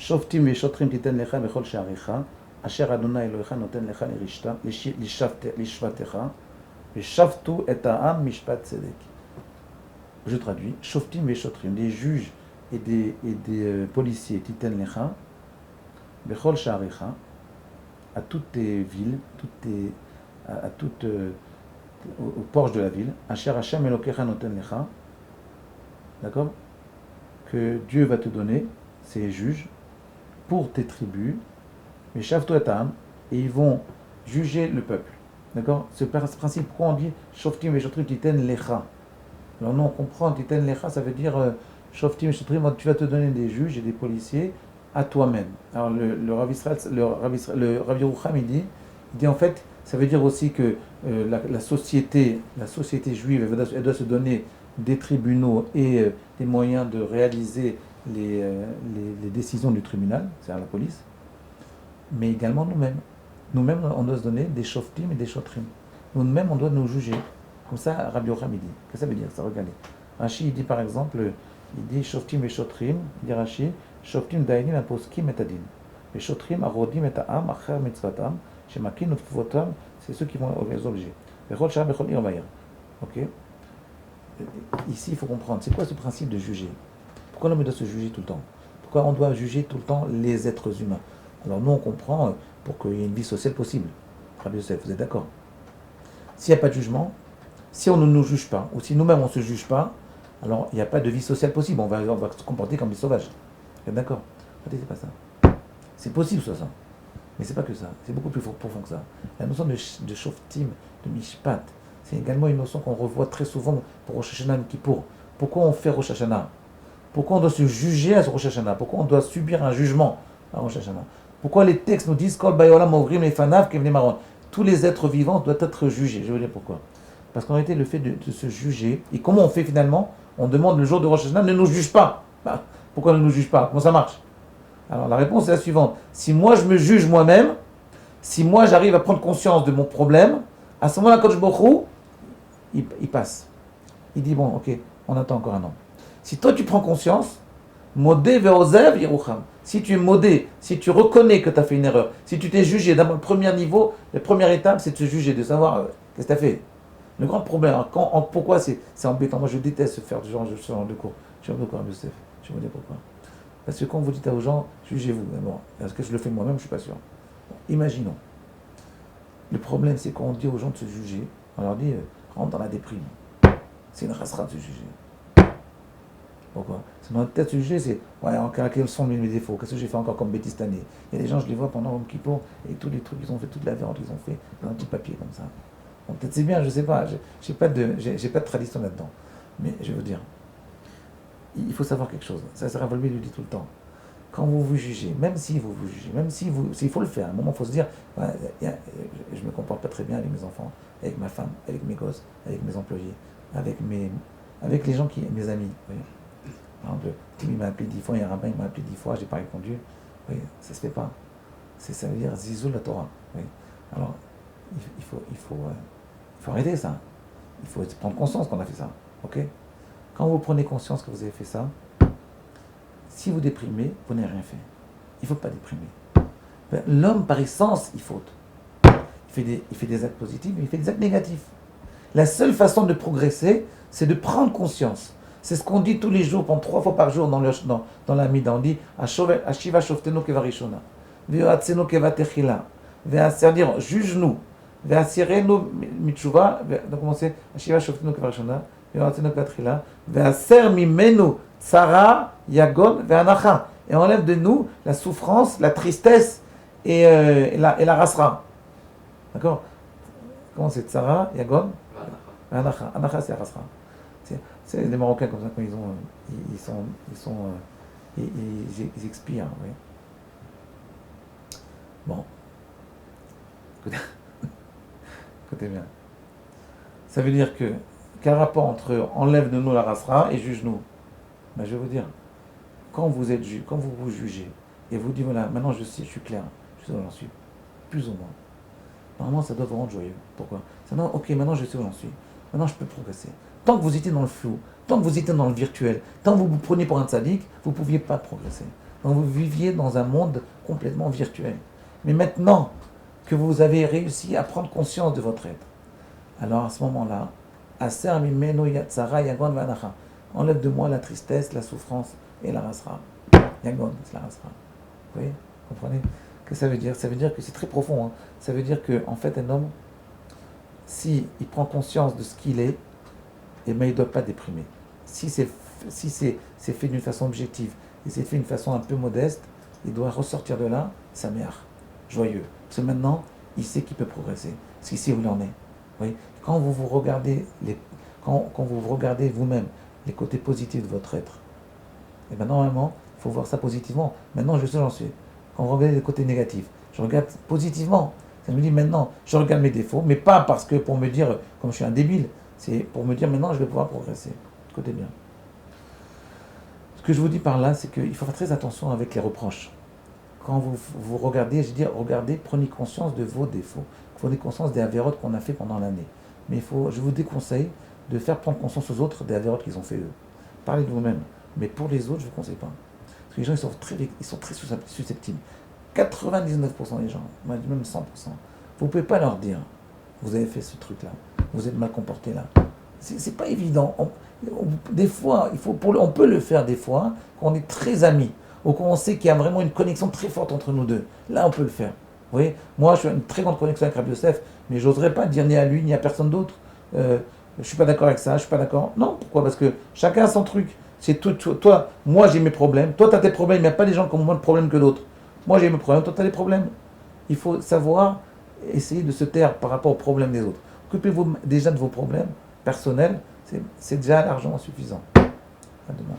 Shoftim veshotrim titen lecha bechol she'arecha, asher Adonai Elohecha noten lecha lishvatecha, veshavtu et ha'am mishpat tzedek. Je traduis. Shoftim veshotrim, des juges et des policiers titen lecha, bechol she'arecha, à toutes tes villes, à toutes aux porches de la ville, asher Hashem Elokecha noten lecha, d'accord, que Dieu va te donner ces juges pour tes tribus, mais shavtu et ha'am, et ils vont juger le peuple. D'accord? Ce principe, pourquoi on dit shoftim veshotrim titen lecha? Alors nous on comprend, titen lecha, ça veut dire shoftim veshotrim, tu vas te donner des juges et des policiers à toi-même. Alors le Rav Yerucham il dit en fait, ça veut dire aussi que la société juive, elle doit se donner des tribunaux et des moyens de réaliser les décisions du tribunal, c'est-à-dire la police, mais également nous-mêmes. Nous-mêmes, on doit se donner des shoftim et des shotrim. Nous-mêmes, on doit nous juger. Comme ça, Rabbi Yocham, il dit. Qu'est-ce que ça veut dire ça? Regardez. Rashi, il dit par exemple, il dit shoftim et shotrim, il dit Rashi, shoftim dainim aposkim et adin. Et shotrim arodim et ha'am, acher mitzvatam, shemakin utfuvotam, c'est ceux qui vont les objets. Bechol shara bechol irvaya. Ok? Ici, il faut comprendre, c'est quoi ce principe de juger? Pourquoi l'homme doit se juger tout le temps? Pourquoi on doit juger tout le temps les êtres humains? Alors nous, on comprend pour qu'il y ait une vie sociale possible. Rabbi Yosef, vous êtes d'accord? S'il n'y a pas de jugement, si on ne nous juge pas, ou si nous-mêmes on ne se juge pas, alors il n'y a pas de vie sociale possible. On va se comporter comme des sauvages. Vous êtes d'accord? Regardez, c'est pas ça. C'est possible, ça. Mais c'est pas que ça. C'est beaucoup plus profond que ça. La notion de shoftim, de mishpat, c'est également une notion qu'on revoit très souvent pour Rosh Hashanah et Kippour. Pourquoi on fait Rosh Hashanah? Pourquoi on doit se juger à ce Rosh Hashanah? Pourquoi on doit subir un jugement à Rosh Hashanah? Pourquoi les textes nous disent Kol bayolam ovrim lefanav kevnei maron? Tous les êtres vivants doivent être jugés. Je vais vous dire pourquoi. Parce qu'en réalité, le fait de se juger, et comment on fait finalement? On demande le jour de Rosh Hashanah, ne nous juge pas. Bah, pourquoi ne nous juge pas? Comment ça marche? Alors la réponse est la suivante. Si moi je me juge moi-même, si moi j'arrive à prendre conscience de mon problème, à ce moment-là, Kadosh Baruch Hu, il passe. Il dit bon, ok, on attend encore un an. Si toi tu prends conscience, modé ve'ozev yerucham. Si tu es modé, si tu reconnais que tu as fait une erreur, si tu t'es jugé, d'abord le premier niveau, la première étape, c'est de se juger, de savoir qu'est-ce que tu as fait. Le grand problème, pourquoi c'est embêtant? Moi je déteste faire ce genre de cours. Je sais pas pourquoi, Youssef. Je vais vous dire pourquoi. Parce que quand vous dites aux gens, jugez-vous, d'abord, est-ce que je le fais moi-même? Je ne suis pas sûr. Bon, imaginons. Le problème, c'est quand on dit aux gens de se juger, on leur dit, rentre dans la déprime. C'est une rasera de se juger. Pourquoi? C'est dans notre tête, se juger, c'est, ouais, quels sont mes défauts? Qu'est-ce que j'ai fait encore comme bêtise cette année? Il y a des gens, je les vois pendant Yom Kippour, et tous les trucs qu'ils ont fait, toute la viande qu'ils ont fait, dans un petit papier comme ça. Bon, peut-être c'est bien, je ne sais pas, j'ai pas de tradition là-dedans. Mais je veux dire, il faut savoir quelque chose. Ça, Ravolvi lui dit tout le temps. Quand vous vous jugez, même si vous vous jugez, même s'il faut le faire, à un moment, il faut se dire, ouais, je ne me comporte pas très bien avec mes enfants, avec ma femme, avec mes gosses, avec mes employés, avec les gens mes amis. Oui. Par exemple, Tim m'a appelé 10 fois, il y a un rabbin, il m'a appelé 10 fois, je n'ai pas répondu. Oui, ça ne se fait pas. Ça veut dire Zizou la Torah. Oui. Alors, il faut arrêter ça. Il faut prendre conscience qu'on a fait ça. Ok? Quand vous prenez conscience que vous avez fait ça, si vous déprimez, vous n'avez rien fait. Il ne faut pas déprimer. L'homme, par essence, il faute. Il fait des actes positifs, mais il fait des actes négatifs. La seule façon de progresser, c'est de prendre conscience. C'est ce qu'on dit tous les jours, pendant 3 fois par jour dans la Mida. On dit Ashiva shoftenu kevarishona, ve'atzenu kevatechila, c'est-à-dire juge-nous, ve'asirenu mitshuva, donc comment c'est Ashiva shoftenu kevarishona, ve'atzenu kevatechila, ve'aser mimenu tsara yagon ve'anacha, et enlève de nous la souffrance, la tristesse et la rasra. D'accord? Comment c'est tsara yagon ve'anacha? Anacha c'est la rasra. C'est les Marocains comme ça quand ils expirent. Oui. Bon. Écoutez bien. Ça veut dire quel rapport entre enlève de nous la rasera et juge-nous? Ben, je vais vous dire, quand vous vous jugez et vous dites voilà, maintenant je suis clair, je sais où j'en suis, plus ou moins. Normalement ça doit vous rendre joyeux. Pourquoi? Ok, maintenant je sais où j'en suis. Maintenant je peux progresser. Tant que vous étiez dans le flou, tant que vous étiez dans le virtuel, tant que vous vous preniez pour un tzaddik, vous ne pouviez pas progresser. quand vous viviez dans un monde complètement virtuel. Mais maintenant que vous avez réussi à prendre conscience de votre être, alors à ce moment-là, enlève de moi la tristesse, la souffrance et la rasra. Yagon, c'est la rasra. Vous voyez, comprenez? Qu'est-ce que ça veut dire? Ça veut dire que c'est très profond. Hein. Ça veut dire que en fait, un homme, si il prend conscience de ce qu'il est, eh bien, il ne doit pas déprimer. Si c'est fait d'une façon objective et c'est fait d'une façon un peu modeste, il doit ressortir de là, sa mère, joyeux. Parce que maintenant, il sait qu'il peut progresser. Parce qu'il sait où il en est. Oui. Quand vous regardez quand vous regardez vous-même les côtés positifs de votre être, et bien normalement, il faut voir ça positivement. Maintenant, je sais où j'en suis. Quand vous regardez les côtés négatifs, je regarde positivement. Ça me dit maintenant, je regarde mes défauts, mais pas parce que pour me dire, comme je suis un débile, c'est pour me dire maintenant, je vais pouvoir progresser. Côté bien. Ce que je vous dis par là, c'est qu'il faut faire très attention avec les reproches. Quand vous regardez, regardez, prenez conscience de vos défauts. Prenez conscience des avérotes qu'on a fait pendant l'année. Mais je vous déconseille de faire prendre conscience aux autres des avérotes qu'ils ont fait eux. Parlez de vous-même. Mais pour les autres, je ne vous conseille pas. Parce que les gens, ils sont très susceptibles. 99% des gens, même 100%. Vous ne pouvez pas leur dire, vous avez fait ce truc-là, vous êtes mal comporté là. C'est pas évident. Des fois, on peut le faire des fois, quand on est très amis, ou quand on sait qu'il y a vraiment une connexion très forte entre nous deux. Là, on peut le faire. Vous voyez, moi, je suis une très grande connexion avec Rabbi Yosef, mais j'oserais pas dire ni à lui, ni à personne d'autre. Je suis pas d'accord avec ça, je suis pas d'accord. Non, pourquoi? Parce que chacun a son truc. C'est toi, moi j'ai mes problèmes, toi tu as tes problèmes, il n'y a pas des gens qui ont moins de problèmes que d'autres. Moi j'ai mes problèmes, toi tu as des problèmes. Il faut savoir essayer de se taire par rapport aux problèmes des autres. Occupez-vous déjà de vos problèmes personnels, c'est déjà largement suffisant. À demain.